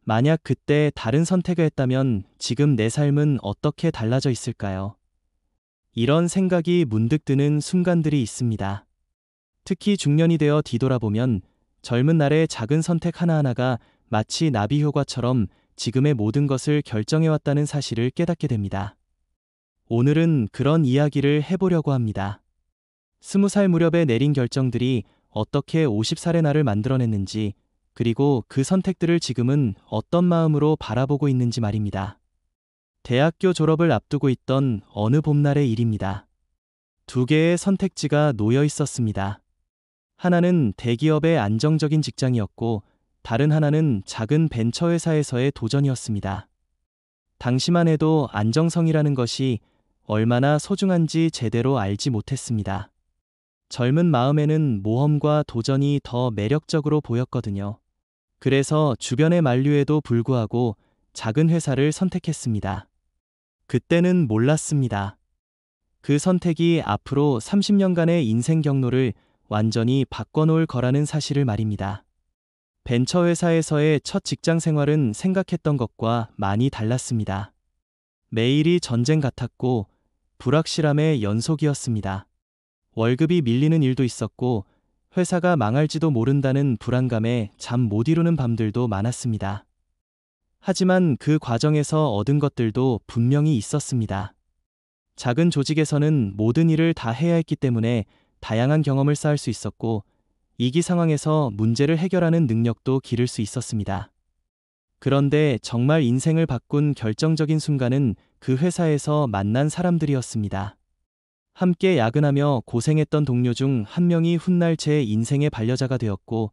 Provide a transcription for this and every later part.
만약 그때 다른 선택을 했다면 지금 내 삶은 어떻게 달라져 있을까요? 이런 생각이 문득 드는 순간들이 있습니다. 특히 중년이 되어 뒤돌아보면 젊은 날의 작은 선택 하나하나가 마치 나비 효과처럼 지금의 모든 것을 결정해왔다는 사실을 깨닫게 됩니다. 오늘은 그런 이야기를 해보려고 합니다. 20살 무렵에 내린 결정들이 어떻게 50살의 나를 만들어냈는지, 그리고 그 선택들을 지금은 어떤 마음으로 바라보고 있는지 말입니다. 대학교 졸업을 앞두고 있던 어느 봄날의 일입니다. 두 개의 선택지가 놓여 있었습니다. 하나는 대기업의 안정적인 직장이었고, 다른 하나는 작은 벤처회사에서의 도전이었습니다. 당시만 해도 안정성이라는 것이 얼마나 소중한지 제대로 알지 못했습니다. 젊은 마음에는 모험과 도전이 더 매력적으로 보였거든요. 그래서 주변의 만류에도 불구하고 작은 회사를 선택했습니다. 그때는 몰랐습니다. 그 선택이 앞으로 30년간의 인생 경로를 완전히 바꿔놓을 거라는 사실을 말입니다. 벤처회사에서의 첫 직장 생활은 생각했던 것과 많이 달랐습니다. 매일이 전쟁 같았고 불확실함의 연속이었습니다. 월급이 밀리는 일도 있었고 회사가 망할지도 모른다는 불안감에 잠 못 이루는 밤들도 많았습니다. 하지만 그 과정에서 얻은 것들도 분명히 있었습니다. 작은 조직에서는 모든 일을 다 해야 했기 때문에 다양한 경험을 쌓을 수 있었고, 위기 상황에서 문제를 해결하는 능력도 기를 수 있었습니다. 그런데 정말 인생을 바꾼 결정적인 순간은 그 회사에서 만난 사람들이었습니다. 함께 야근하며 고생했던 동료 중 한 명이 훗날 제 인생의 반려자가 되었고,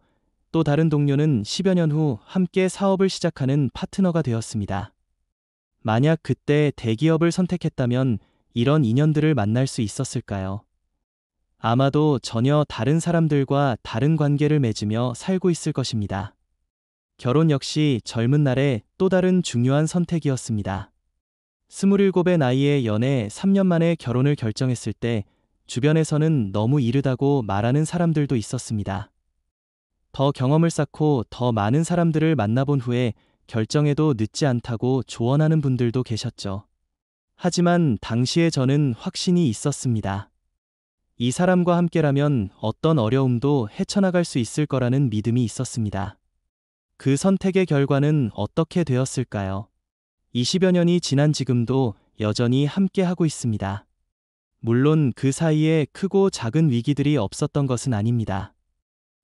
또 다른 동료는 10여 년 후 함께 사업을 시작하는 파트너가 되었습니다. 만약 그때 대기업을 선택했다면 이런 인연들을 만날 수 있었을까요? 아마도 전혀 다른 사람들과 다른 관계를 맺으며 살고 있을 것입니다. 결혼 역시 젊은 날의 또 다른 중요한 선택이었습니다. 27의 나이에 연애 3년 만에 결혼을 결정했을 때 주변에서는 너무 이르다고 말하는 사람들도 있었습니다. 더 경험을 쌓고 더 많은 사람들을 만나본 후에 결정해도 늦지 않다고 조언하는 분들도 계셨죠. 하지만 당시에 저는 확신이 있었습니다. 이 사람과 함께라면 어떤 어려움도 헤쳐나갈 수 있을 거라는 믿음이 있었습니다. 그 선택의 결과는 어떻게 되었을까요? 20여 년이 지난 지금도 여전히 함께하고 있습니다. 물론 그 사이에 크고 작은 위기들이 없었던 것은 아닙니다.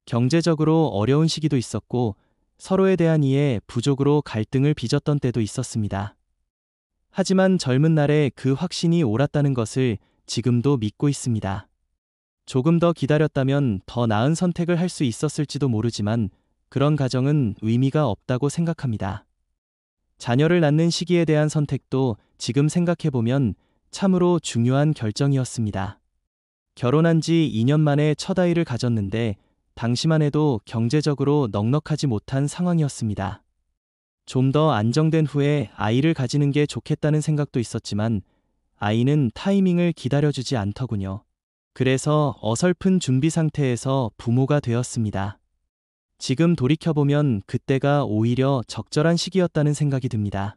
경제적으로 어려운 시기도 있었고 서로에 대한 이해 부족으로 갈등을 빚었던 때도 있었습니다. 하지만 젊은 날에 그 확신이 옳았다는 것을 지금도 믿고 있습니다. 조금 더 기다렸다면 더 나은 선택을 할 수 있었을지도 모르지만 그런 가정은 의미가 없다고 생각합니다. 자녀를 낳는 시기에 대한 선택도 지금 생각해보면 참으로 중요한 결정이었습니다. 결혼한 지 2년 만에 첫 아이를 가졌는데 당시만 해도 경제적으로 넉넉하지 못한 상황이었습니다. 좀 더 안정된 후에 아이를 가지는 게 좋겠다는 생각도 있었지만 아이는 타이밍을 기다려주지 않더군요. 그래서 어설픈 준비 상태에서 부모가 되었습니다. 지금 돌이켜보면 그때가 오히려 적절한 시기였다는 생각이 듭니다.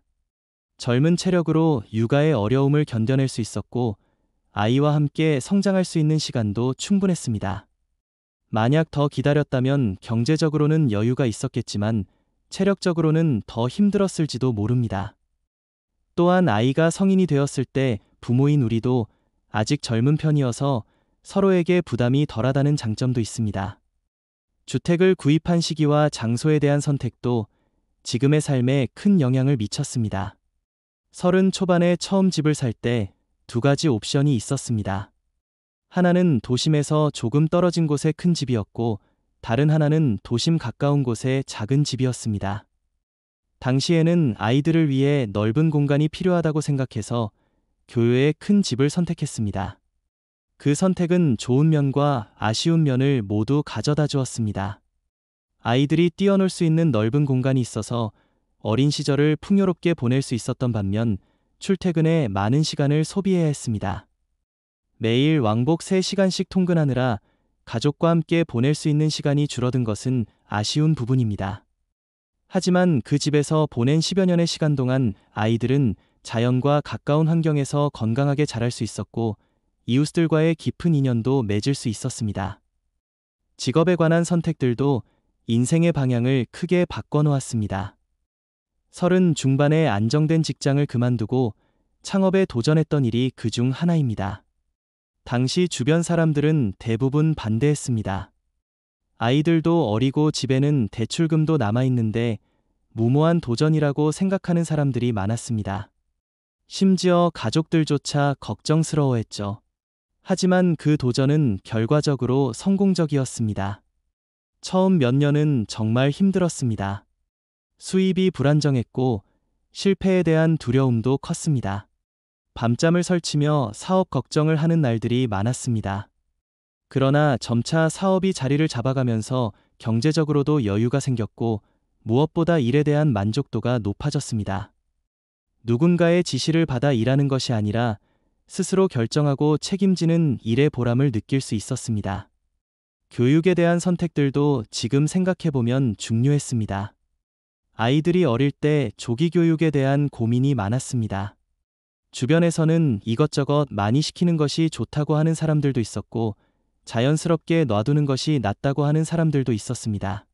젊은 체력으로 육아의 어려움을 견뎌낼 수 있었고 아이와 함께 성장할 수 있는 시간도 충분했습니다. 만약 더 기다렸다면 경제적으로는 여유가 있었겠지만 체력적으로는 더 힘들었을지도 모릅니다. 또한 아이가 성인이 되었을 때 부모인 우리도 아직 젊은 편이어서 서로에게 부담이 덜하다는 장점도 있습니다. 주택을 구입한 시기와 장소에 대한 선택도 지금의 삶에 큰 영향을 미쳤습니다. 30 초반에 처음 집을 살 때 두 가지 옵션이 있었습니다. 하나는 도심에서 조금 떨어진 곳의 큰 집이었고 다른 하나는 도심 가까운 곳의 작은 집이었습니다. 당시에는 아이들을 위해 넓은 공간이 필요하다고 생각해서 교외의 큰 집을 선택했습니다. 그 선택은 좋은 면과 아쉬운 면을 모두 가져다 주었습니다. 아이들이 뛰어놀 수 있는 넓은 공간이 있어서 어린 시절을 풍요롭게 보낼 수 있었던 반면 출퇴근에 많은 시간을 소비해야 했습니다. 매일 왕복 3시간씩 통근하느라 가족과 함께 보낼 수 있는 시간이 줄어든 것은 아쉬운 부분입니다. 하지만 그 집에서 보낸 10여 년의 시간 동안 아이들은 자연과 가까운 환경에서 건강하게 자랄 수 있었고 이웃들과의 깊은 인연도 맺을 수 있었습니다. 직업에 관한 선택들도 인생의 방향을 크게 바꿔놓았습니다. 30 중반에 안정된 직장을 그만두고 창업에 도전했던 일이 그중 하나입니다. 당시 주변 사람들은 대부분 반대했습니다. 아이들도 어리고 집에는 대출금도 남아있는데 무모한 도전이라고 생각하는 사람들이 많았습니다. 심지어 가족들조차 걱정스러워했죠. 하지만 그 도전은 결과적으로 성공적이었습니다. 처음 몇 년은 정말 힘들었습니다. 수입이 불안정했고 실패에 대한 두려움도 컸습니다. 밤잠을 설치며 사업 걱정을 하는 날들이 많았습니다. 그러나 점차 사업이 자리를 잡아가면서 경제적으로도 여유가 생겼고 무엇보다 일에 대한 만족도가 높아졌습니다. 누군가의 지시를 받아 일하는 것이 아니라 스스로 결정하고 책임지는 일의 보람을 느낄 수 있었습니다. 교육에 대한 선택들도 지금 생각해보면 중요했습니다. 아이들이 어릴 때 조기 교육에 대한 고민이 많았습니다. 주변에서는 이것저것 많이 시키는 것이 좋다고 하는 사람들도 있었고 자연스럽게 놔두는 것이 낫다고 하는 사람들도 있었습니다.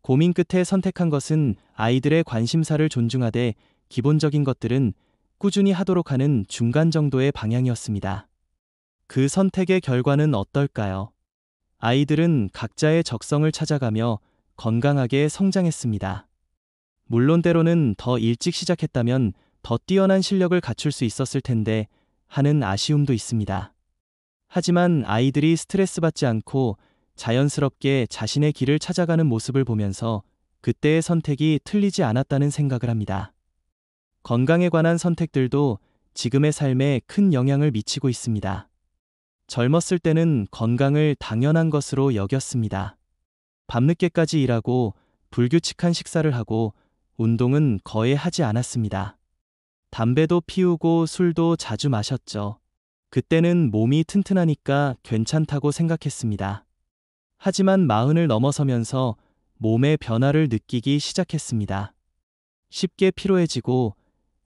고민 끝에 선택한 것은 아이들의 관심사를 존중하되 기본적인 것들은 꾸준히 하도록 하는 중간 정도의 방향이었습니다. 그 선택의 결과는 어떨까요? 아이들은 각자의 적성을 찾아가며 건강하게 성장했습니다. 물론 때로는 더 일찍 시작했다면 더 뛰어난 실력을 갖출 수 있었을 텐데 하는 아쉬움도 있습니다. 하지만 아이들이 스트레스 받지 않고 자연스럽게 자신의 길을 찾아가는 모습을 보면서 그때의 선택이 틀리지 않았다는 생각을 합니다. 건강에 관한 선택들도 지금의 삶에 큰 영향을 미치고 있습니다. 젊었을 때는 건강을 당연한 것으로 여겼습니다. 밤늦게까지 일하고 불규칙한 식사를 하고 운동은 거의 하지 않았습니다. 담배도 피우고 술도 자주 마셨죠. 그때는 몸이 튼튼하니까 괜찮다고 생각했습니다. 하지만 40을 넘어서면서 몸의 변화를 느끼기 시작했습니다. 쉽게 피로해지고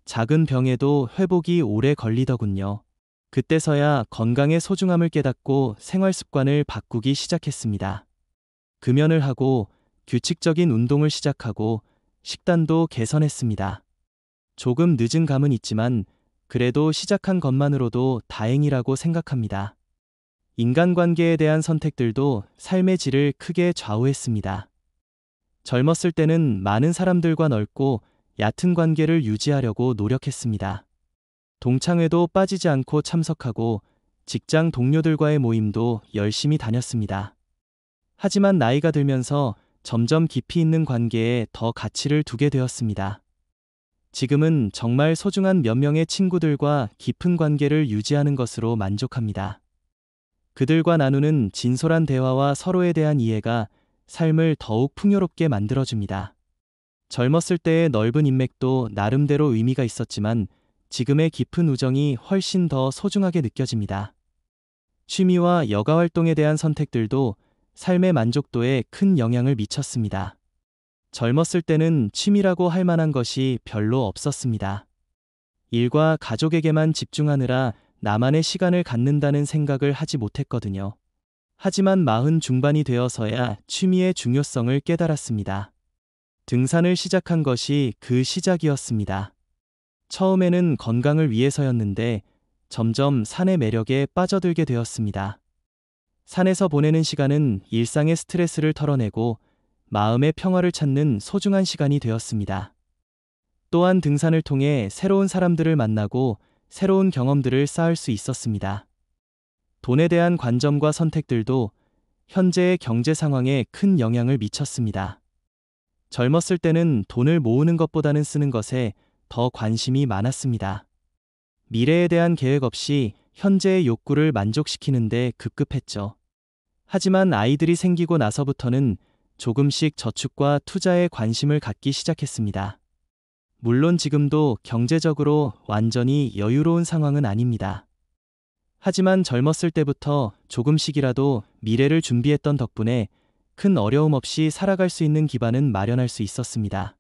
작은 병에도 회복이 오래 걸리더군요. 그때서야 건강의 소중함을 깨닫고 생활 습관을 바꾸기 시작했습니다. 금연을 하고 규칙적인 운동을 시작하고 식단도 개선했습니다. 조금 늦은 감은 있지만 그래도 시작한 것만으로도 다행이라고 생각합니다. 인간관계에 대한 선택들도 삶의 질을 크게 좌우했습니다. 젊었을 때는 많은 사람들과 넓고 얕은 관계를 유지하려고 노력했습니다. 동창회도 빠지지 않고 참석하고 직장 동료들과의 모임도 열심히 다녔습니다. 하지만 나이가 들면서 점점 깊이 있는 관계에 더 가치를 두게 되었습니다. 지금은 정말 소중한 몇 명의 친구들과 깊은 관계를 유지하는 것으로 만족합니다. 그들과 나누는 진솔한 대화와 서로에 대한 이해가 삶을 더욱 풍요롭게 만들어줍니다. 젊었을 때의 넓은 인맥도 나름대로 의미가 있었지만 지금의 깊은 우정이 훨씬 더 소중하게 느껴집니다. 취미와 여가 활동에 대한 선택들도 삶의 만족도에 큰 영향을 미쳤습니다. 젊었을 때는 취미라고 할 만한 것이 별로 없었습니다. 일과 가족에게만 집중하느라 나만의 시간을 갖는다는 생각을 하지 못했거든요. 하지만 40 중반이 되어서야 취미의 중요성을 깨달았습니다. 등산을 시작한 것이 그 시작이었습니다. 처음에는 건강을 위해서였는데 점점 산의 매력에 빠져들게 되었습니다. 산에서 보내는 시간은 일상의 스트레스를 털어내고 마음의 평화를 찾는 소중한 시간이 되었습니다. 또한 등산을 통해 새로운 사람들을 만나고 새로운 경험들을 쌓을 수 있었습니다. 돈에 대한 관점과 선택들도 현재의 경제 상황에 큰 영향을 미쳤습니다. 젊었을 때는 돈을 모으는 것보다는 쓰는 것에 더 관심이 많았습니다. 미래에 대한 계획 없이 현재의 욕구를 만족시키는데 급급했죠. 하지만 아이들이 생기고 나서부터는 조금씩 저축과 투자에 관심을 갖기 시작했습니다. 물론 지금도 경제적으로 완전히 여유로운 상황은 아닙니다. 하지만 젊었을 때부터 조금씩이라도 미래를 준비했던 덕분에 큰 어려움 없이 살아갈 수 있는 기반은 마련할 수 있었습니다.